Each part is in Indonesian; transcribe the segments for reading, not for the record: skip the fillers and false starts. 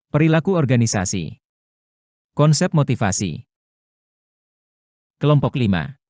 Perilaku organisasi. Konsep motivasi. Kelompok 5.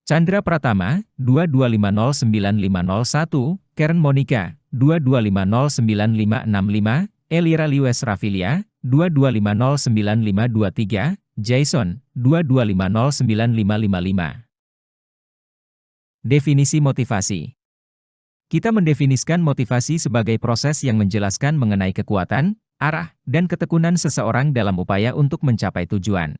Chandra Pratama, 22509501, Karen Monica, 22509565, Elira Liwes Rafilia, 22509523, Jason, 22509555. Definisi motivasi. Kita mendefinisikan motivasi sebagai proses yang menjelaskan mengenai kekuatan, arah, dan ketekunan seseorang dalam upaya untuk mencapai tujuan.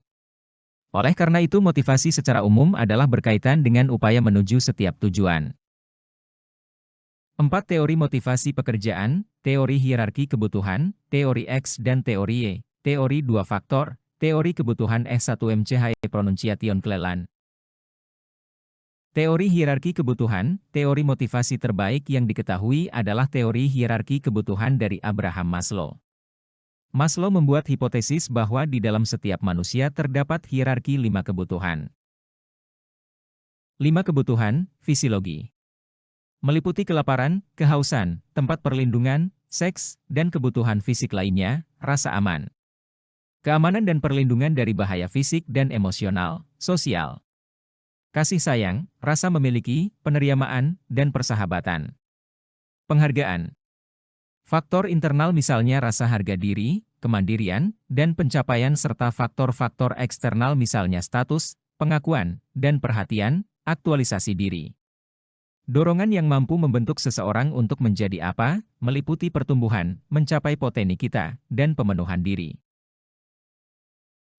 Oleh karena itu motivasi secara umum adalah berkaitan dengan upaya menuju setiap tujuan. 4 teori motivasi pekerjaan, teori hierarki kebutuhan, teori X dan teori Y, teori 2 faktor, teori kebutuhan S1MCH Pronunciation Cleland. Teori hierarki kebutuhan, teori motivasi terbaik yang diketahui adalah teori hierarki kebutuhan dari Abraham Maslow. Maslow membuat hipotesis bahwa di dalam setiap manusia terdapat hierarki 5 kebutuhan. 5 kebutuhan, fisiologi. Meliputi kelaparan, kehausan, tempat perlindungan, seks, dan kebutuhan fisik lainnya, rasa aman. Keamanan dan perlindungan dari bahaya fisik dan emosional, sosial. Kasih sayang, rasa memiliki, penerimaan, dan persahabatan. Penghargaan. Faktor internal misalnya rasa harga diri, kemandirian, dan pencapaian serta faktor-faktor eksternal misalnya status, pengakuan, dan perhatian, aktualisasi diri. Dorongan yang mampu membentuk seseorang untuk menjadi apa, meliputi pertumbuhan, mencapai potensi kita, dan pemenuhan diri.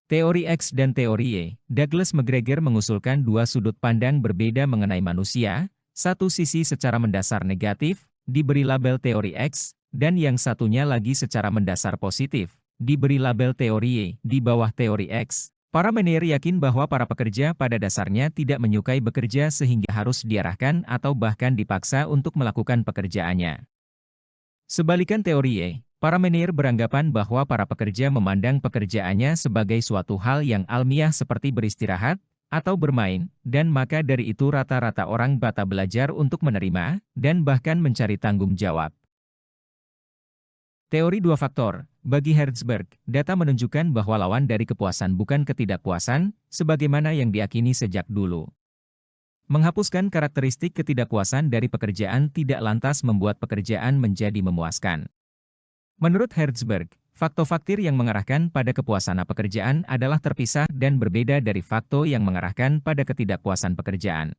Teori X dan teori Y, Douglas McGregor mengusulkan dua sudut pandang berbeda mengenai manusia, satu sisi secara mendasar negatif, diberi label teori X, dan yang satunya lagi secara mendasar positif, diberi label teori Y, di bawah teori X. Para manajer yakin bahwa para pekerja pada dasarnya tidak menyukai bekerja sehingga harus diarahkan atau bahkan dipaksa untuk melakukan pekerjaannya. Sebaliknya teori Y, para manajer beranggapan bahwa para pekerja memandang pekerjaannya sebagai suatu hal yang alamiah seperti beristirahat, atau bermain, dan maka dari itu rata-rata orang bata belajar untuk menerima, dan bahkan mencari tanggung jawab. Teori 2 faktor, bagi Herzberg, data menunjukkan bahwa lawan dari kepuasan bukan ketidakpuasan, sebagaimana yang diyakini sejak dulu. Menghapuskan karakteristik ketidakpuasan dari pekerjaan tidak lantas membuat pekerjaan menjadi memuaskan. Menurut Herzberg, faktor-faktor yang mengarahkan pada kepuasan pekerjaan adalah terpisah dan berbeda dari faktor yang mengarahkan pada ketidakpuasan pekerjaan.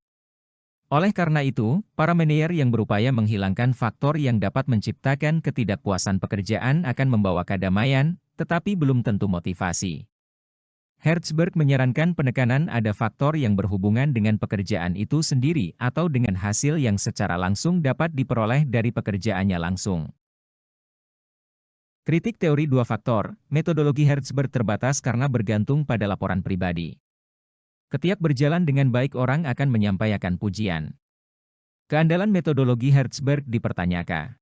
Oleh karena itu, para manajer yang berupaya menghilangkan faktor yang dapat menciptakan ketidakpuasan pekerjaan akan membawa kedamaian, tetapi belum tentu motivasi. Herzberg menyarankan penekanan ada faktor yang berhubungan dengan pekerjaan itu sendiri atau dengan hasil yang secara langsung dapat diperoleh dari pekerjaannya langsung. Kritik teori 2 faktor, metodologi Herzberg terbatas karena bergantung pada laporan pribadi. Ketika berjalan dengan baik orang akan menyampaikan pujian. Keandalan metodologi Herzberg dipertanyakan.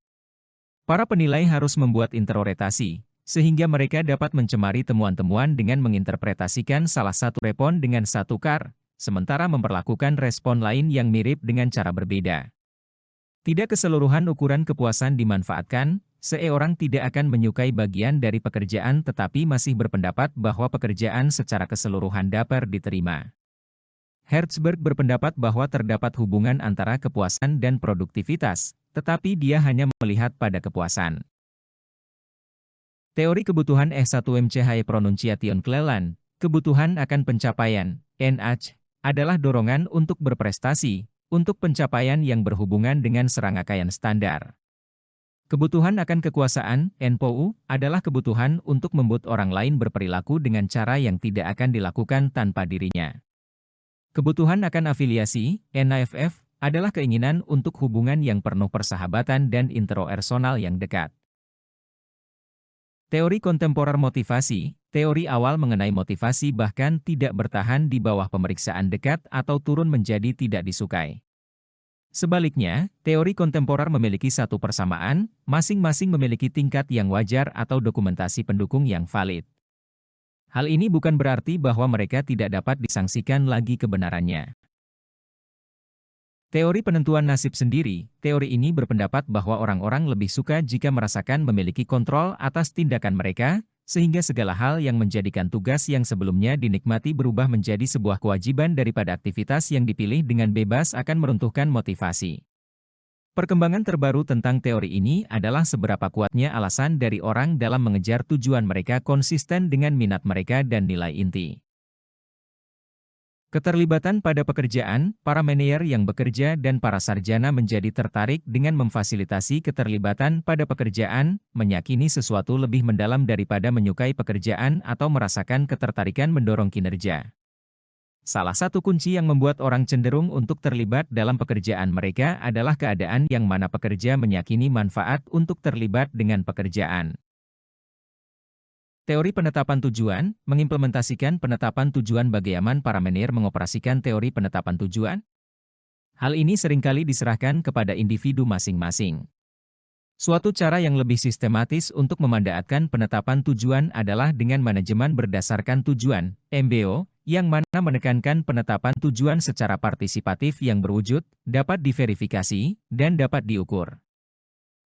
Para penilai harus membuat interpretasi, sehingga mereka dapat mencemari temuan-temuan dengan menginterpretasikan salah satu respon dengan satu sementara memperlakukan respon lain yang mirip dengan cara berbeda. Tidak keseluruhan ukuran kepuasan dimanfaatkan, seorang tidak akan menyukai bagian dari pekerjaan tetapi masih berpendapat bahwa pekerjaan secara keseluruhan dapat diterima. Herzberg berpendapat bahwa terdapat hubungan antara kepuasan dan produktivitas, tetapi dia hanya melihat pada kepuasan. Teori kebutuhan S1MCH Pronunciation Cleland, kebutuhan akan pencapaian, NH, adalah dorongan untuk berprestasi, untuk pencapaian yang berhubungan dengan serangkaian standar. Kebutuhan akan kekuasaan, NPOU, adalah kebutuhan untuk membuat orang lain berperilaku dengan cara yang tidak akan dilakukan tanpa dirinya. Kebutuhan akan afiliasi, NAFF, adalah keinginan untuk hubungan yang penuh persahabatan dan interpersonal yang dekat. Teori kontemporer motivasi, teori awal mengenai motivasi bahkan tidak bertahan di bawah pemeriksaan dekat atau turun menjadi tidak disukai. Sebaliknya, teori kontemporer memiliki satu persamaan, masing-masing memiliki tingkat yang wajar atau dokumentasi pendukung yang valid. Hal ini bukan berarti bahwa mereka tidak dapat disangsikan lagi kebenarannya. Teori penentuan nasib sendiri, teori ini berpendapat bahwa orang-orang lebih suka jika merasakan memiliki kontrol atas tindakan mereka, sehingga segala hal yang menjadikan tugas yang sebelumnya dinikmati berubah menjadi sebuah kewajiban daripada aktivitas yang dipilih dengan bebas akan meruntuhkan motivasi. Perkembangan terbaru tentang teori ini adalah seberapa kuatnya alasan dari orang dalam mengejar tujuan mereka konsisten dengan minat mereka dan nilai inti. Keterlibatan pada pekerjaan, para manajer yang bekerja dan para sarjana menjadi tertarik dengan memfasilitasi keterlibatan pada pekerjaan, meyakini sesuatu lebih mendalam daripada menyukai pekerjaan atau merasakan ketertarikan mendorong kinerja. Salah satu kunci yang membuat orang cenderung untuk terlibat dalam pekerjaan mereka adalah keadaan yang mana pekerja meyakini manfaat untuk terlibat dengan pekerjaan. Teori penetapan tujuan, mengimplementasikan penetapan tujuan bagaimana para manajer mengoperasikan teori penetapan tujuan. Hal ini seringkali diserahkan kepada individu masing-masing. Suatu cara yang lebih sistematis untuk memanfaatkan penetapan tujuan adalah dengan manajemen berdasarkan tujuan, MBO, yang mana menekankan penetapan tujuan secara partisipatif yang berwujud, dapat diverifikasi, dan dapat diukur.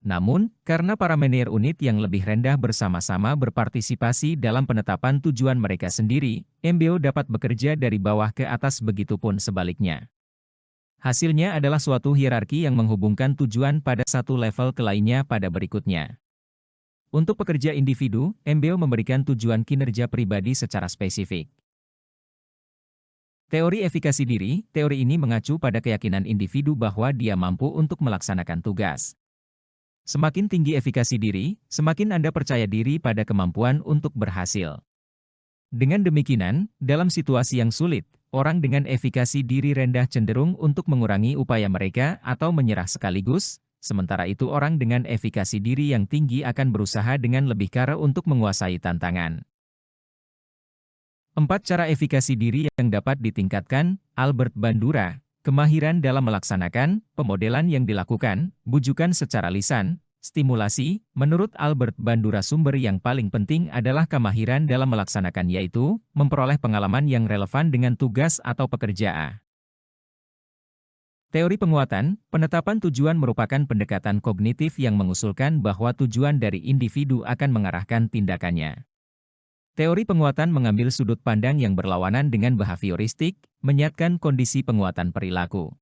Namun, karena para manajer unit yang lebih rendah bersama-sama berpartisipasi dalam penetapan tujuan mereka sendiri, MBO dapat bekerja dari bawah ke atas begitupun sebaliknya. Hasilnya adalah suatu hierarki yang menghubungkan tujuan pada satu level ke lainnya pada berikutnya. Untuk pekerja individu, MBO memberikan tujuan kinerja pribadi secara spesifik. Teori efikasi diri, teori ini mengacu pada keyakinan individu bahwa dia mampu untuk melaksanakan tugas. Semakin tinggi efikasi diri, semakin Anda percaya diri pada kemampuan untuk berhasil. Dengan demikian, dalam situasi yang sulit, orang dengan efikasi diri rendah cenderung untuk mengurangi upaya mereka atau menyerah sekaligus, sementara itu orang dengan efikasi diri yang tinggi akan berusaha dengan lebih kara untuk menguasai tantangan. 4 cara efikasi diri yang dapat ditingkatkan, Albert Bandura. Kemahiran dalam melaksanakan, pemodelan yang dilakukan, bujukan secara lisan, stimulasi, menurut Albert Bandura sumber yang paling penting adalah kemahiran dalam melaksanakan yaitu, memperoleh pengalaman yang relevan dengan tugas atau pekerjaan. Teori penguatan, penetapan tujuan merupakan pendekatan kognitif yang mengusulkan bahwa tujuan dari individu akan mengarahkan tindakannya. Teori penguatan mengambil sudut pandang yang berlawanan dengan behavioristik, menyatakan kondisi penguatan perilaku.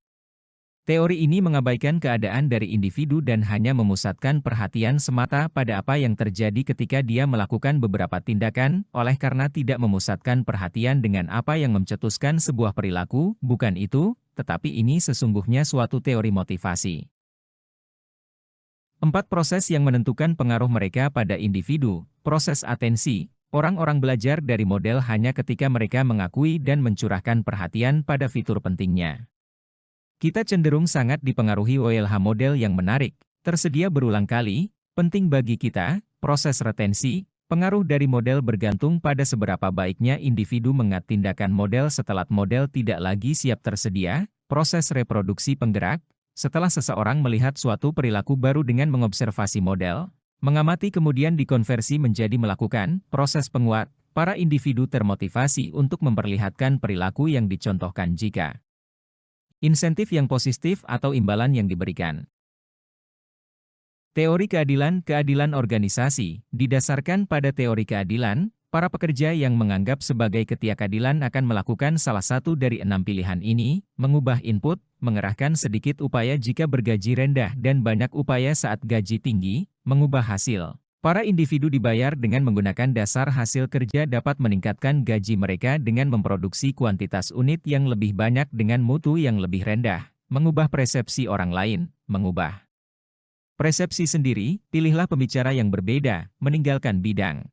Teori ini mengabaikan keadaan dari individu dan hanya memusatkan perhatian semata pada apa yang terjadi ketika dia melakukan beberapa tindakan, oleh karena tidak memusatkan perhatian dengan apa yang mencetuskan sebuah perilaku, bukan itu, tetapi ini sesungguhnya suatu teori motivasi. 4 proses yang menentukan pengaruh mereka pada individu, proses atensi. Orang-orang belajar dari model hanya ketika mereka mengakui dan mencurahkan perhatian pada fitur pentingnya. Kita cenderung sangat dipengaruhi OLH model yang menarik, tersedia berulang kali, penting bagi kita, proses retensi, pengaruh dari model bergantung pada seberapa baiknya individu mengat tindakan model setelah model tidak lagi siap tersedia, proses reproduksi penggerak, setelah seseorang melihat suatu perilaku baru dengan mengobservasi model, mengamati kemudian dikonversi menjadi melakukan proses penguat, para individu termotivasi untuk memperlihatkan perilaku yang dicontohkan jika insentif yang positif atau imbalan yang diberikan. Teori keadilan organisasi, didasarkan pada teori keadilan, para pekerja yang menganggap sebagai ketidakadilan akan melakukan salah satu dari 6 pilihan ini, mengubah input, mengerahkan sedikit upaya jika bergaji rendah dan banyak upaya saat gaji tinggi, mengubah hasil. Para individu dibayar dengan menggunakan dasar hasil kerja dapat meningkatkan gaji mereka dengan memproduksi kuantitas unit yang lebih banyak dengan mutu yang lebih rendah, mengubah persepsi orang lain, mengubah persepsi sendiri, pilihlah pembicara yang berbeda, meninggalkan bidang.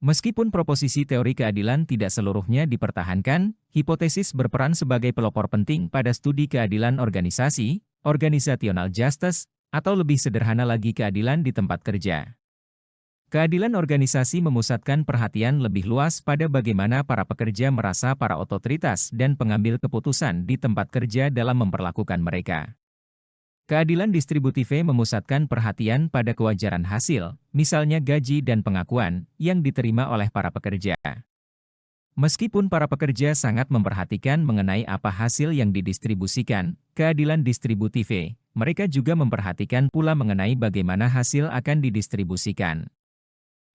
Meskipun proposisi teori keadilan tidak seluruhnya dipertahankan, hipotesis berperan sebagai pelopor penting pada studi keadilan organisasi, organizational justice, atau lebih sederhana lagi keadilan di tempat kerja. Keadilan organisasi memusatkan perhatian lebih luas pada bagaimana para pekerja merasa para otoritas dan pengambil keputusan di tempat kerja dalam memperlakukan mereka. Keadilan distributif memusatkan perhatian pada kewajaran hasil, misalnya gaji dan pengakuan, yang diterima oleh para pekerja. Meskipun para pekerja sangat memperhatikan mengenai apa hasil yang didistribusikan, keadilan distributif, mereka juga memperhatikan pula mengenai bagaimana hasil akan didistribusikan.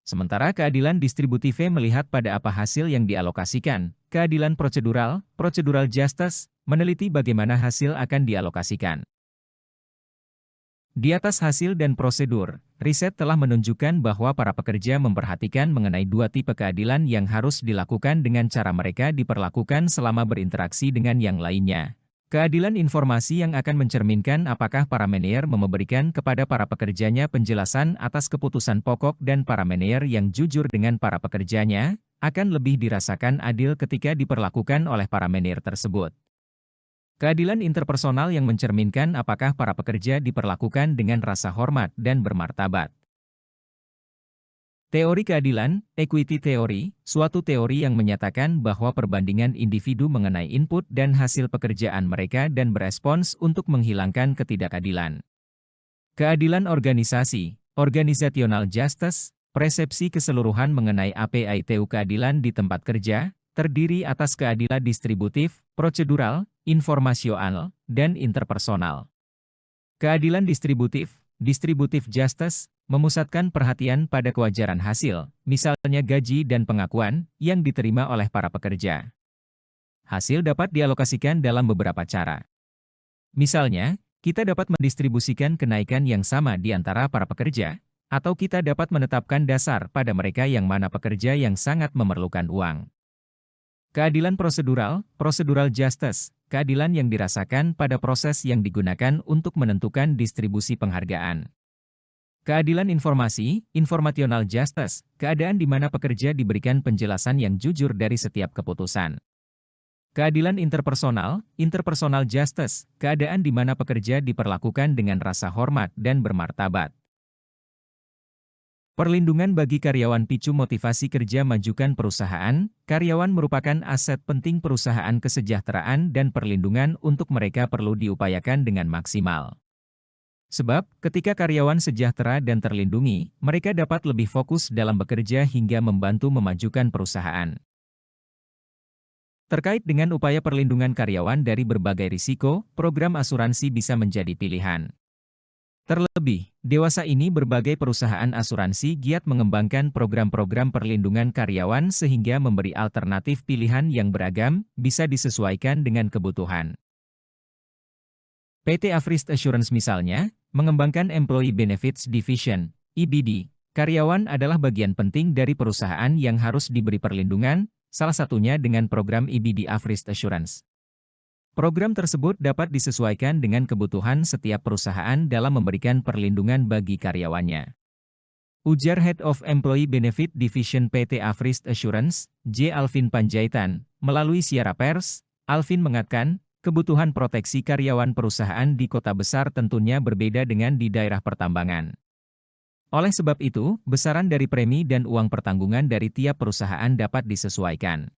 Sementara keadilan distributif melihat pada apa hasil yang dialokasikan, keadilan prosedural, procedural justice, meneliti bagaimana hasil akan dialokasikan. Di atas hasil dan prosedur, riset telah menunjukkan bahwa para pekerja memperhatikan mengenai dua tipe keadilan yang harus dilakukan dengan cara mereka diperlakukan selama berinteraksi dengan yang lainnya. Keadilan informasi yang akan mencerminkan apakah para manajer memberikan kepada para pekerjanya penjelasan atas keputusan pokok dan para manajer yang jujur dengan para pekerjanya, akan lebih dirasakan adil ketika diperlakukan oleh para manajer tersebut. Keadilan interpersonal yang mencerminkan apakah para pekerja diperlakukan dengan rasa hormat dan bermartabat. Teori keadilan, equity theory, suatu teori yang menyatakan bahwa perbandingan individu mengenai input dan hasil pekerjaan mereka dan berespons untuk menghilangkan ketidakadilan. Keadilan organisasi, organizational justice, persepsi keseluruhan mengenai APITU keadilan di tempat kerja, terdiri atas keadilan distributif, prosedural, informasional, dan interpersonal. Keadilan distributif, distributive justice, memusatkan perhatian pada kewajaran hasil, misalnya gaji dan pengakuan, yang diterima oleh para pekerja. Hasil dapat dialokasikan dalam beberapa cara. Misalnya, kita dapat mendistribusikan kenaikan yang sama di antara para pekerja, atau kita dapat menetapkan dasar pada mereka yang mana pekerja yang sangat memerlukan uang. Keadilan prosedural, procedural justice, keadilan yang dirasakan pada proses yang digunakan untuk menentukan distribusi penghargaan. Keadilan informasi, informational justice, keadaan di mana pekerja diberikan penjelasan yang jujur dari setiap keputusan. Keadilan interpersonal, interpersonal justice, keadaan di mana pekerja diperlakukan dengan rasa hormat dan bermartabat. Perlindungan bagi karyawan picu motivasi kerja majukan perusahaan, karyawan merupakan aset penting perusahaan kesejahteraan dan perlindungan untuk mereka perlu diupayakan dengan maksimal. Sebab, ketika karyawan sejahtera dan terlindungi, mereka dapat lebih fokus dalam bekerja hingga membantu memajukan perusahaan. Terkait dengan upaya perlindungan karyawan dari berbagai risiko, program asuransi bisa menjadi pilihan. Terlebih, dewasa ini berbagai perusahaan asuransi giat mengembangkan program-program perlindungan karyawan sehingga memberi alternatif pilihan yang beragam, bisa disesuaikan dengan kebutuhan. PT Afrist Assurance misalnya, mengembangkan Employee Benefits Division, EBD. Karyawan adalah bagian penting dari perusahaan yang harus diberi perlindungan, salah satunya dengan program EBD Afrist Assurance. Program tersebut dapat disesuaikan dengan kebutuhan setiap perusahaan dalam memberikan perlindungan bagi karyawannya. Ujar Head of Employee Benefit Division PT Afrist Assurance, J. Alvin Panjaitan, melalui siaran pers, Alvin mengatakan, kebutuhan proteksi karyawan perusahaan di kota besar tentunya berbeda dengan di daerah pertambangan. Oleh sebab itu, besaran dari premi dan uang pertanggungan dari tiap perusahaan dapat disesuaikan.